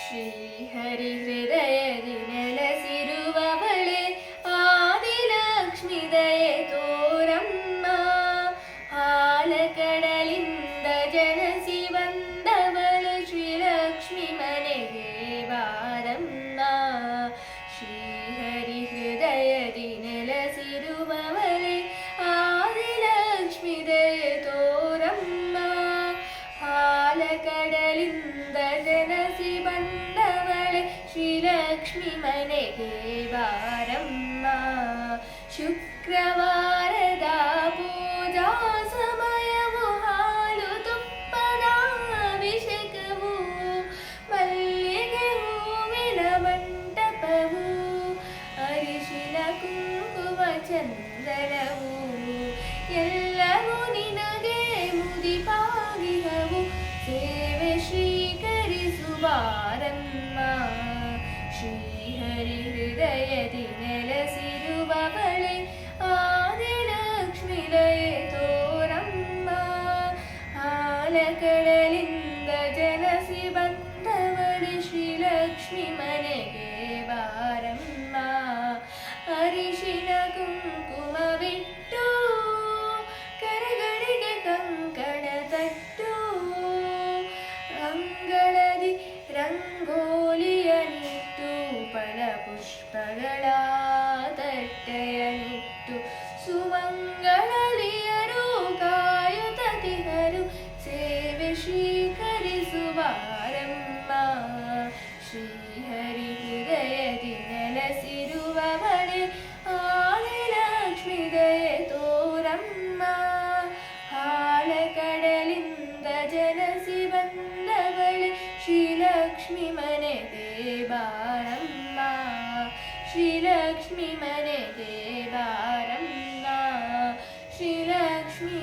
ಶ್ರೀಹರಿಹೃದಯದಿ ನೆಲೆಸಿರುವವಳೆ ಆದಿಲಕ್ಷ್ಮಿ ದಯೆ ತೋರಮ್ಮ. ಹಾಲಕಡಲಿಂದ ಜನಸಿ ಬಂದವಳು ಶ್ರೀಲಕ್ಷ್ಮಿ ಮನೆಗೆ ಬಾರಮ್ಮ. ಶ್ರೀಹರಿಹೃದಯದಿ ನೆಲೆಸಿರುವವಳೆ ಆದಿಲಕ್ಷ್ಮಿ ದಯೆ ತೋರಮ್ಮ. ಹಾಲಕಡಲಿಂದ ಜನಸಿ ಬಂದವಳೆ ಶ್ರೀಲಕ್ಷ್ಮಿ ಮನೆಗೆ ಬಾರಮ್ಮ. ಶುಕ್ರವಾರದ ಪೂಜಾ ಸಮಯವು ಹಾಲು ತುಪ್ಪದ ಅಭಿಷೇಕವು, ಮಲ್ಲಿಗೆ ಹೂವಿನ ಮಂಟಪವು, ಅರಿಶಿನ ಕುಂಕುಮ ಚಂದನವು, ಎಲ್ಲವೂ ನಿನಗೆ ಮುಡಿಪಾಗಿಹವು. ಸೇವೆ ಸ್ವೀಕರಿಸುವಾರಮ್ಮ. ಶ್ರೀಹರಿಹೃದಯದಿ ನೆಲೆಸಿರುವವಳೆ ಆದಿಲಕ್ಷ್ಮಿ ದಯೆ ತೋರಮ್ಮ. ಹಾಲಕಡಲಿಂದ ಜನಸಿ ಬಂದವಳೆ ಶ್ರೀಲಕ್ಷ್ಮಿ ಮನೆಗೆ ಬಾರಮ್ಮ. ಅರಿಶಿನ ಕುಂಕುಮವಿಟ್ಟು ಕರಗಳಿಗೆ ಕಂಕಣ ತಟ್ಟು, ಅಂಗಳದಿ ರಂಗೋಲಿಯನಿಟ್ಟು, ಫಲಪುಷ್ಪಗಳ ತಟ್ಟೆಯನಿಟ್ಟು, ಸುಮಂಗಳಲಿಯರು ಕಾಯುತ್ತಿಹರು. ಸೇವೆ ಸ್ವೀಕರಿಸುವಾರಮ್ಮ. ಶ್ರೀಹರಿಹೃದಯದಿ ನೆಲೆಸಿರುವವಳೆ ಆದಿಲಕ್ಷ್ಮಿ ದಯೆ ತೋರಮ್ಮ. ಹಾಲಕಡಲಿಂದ ಜನಸಿ ಬಂದವಳೆ ಶ್ರೀಲಕ್ಷ್ಮಿ ಮನೆಗೆ ಬಾರಮ್ಮ. ಶ್ರೀಲಕ್ಷ್ಮಿ ಮನೆಗೆ ಬಾರಮ್ಮ. ಶ್ರೀಲಕ್ಷ್ಮಿ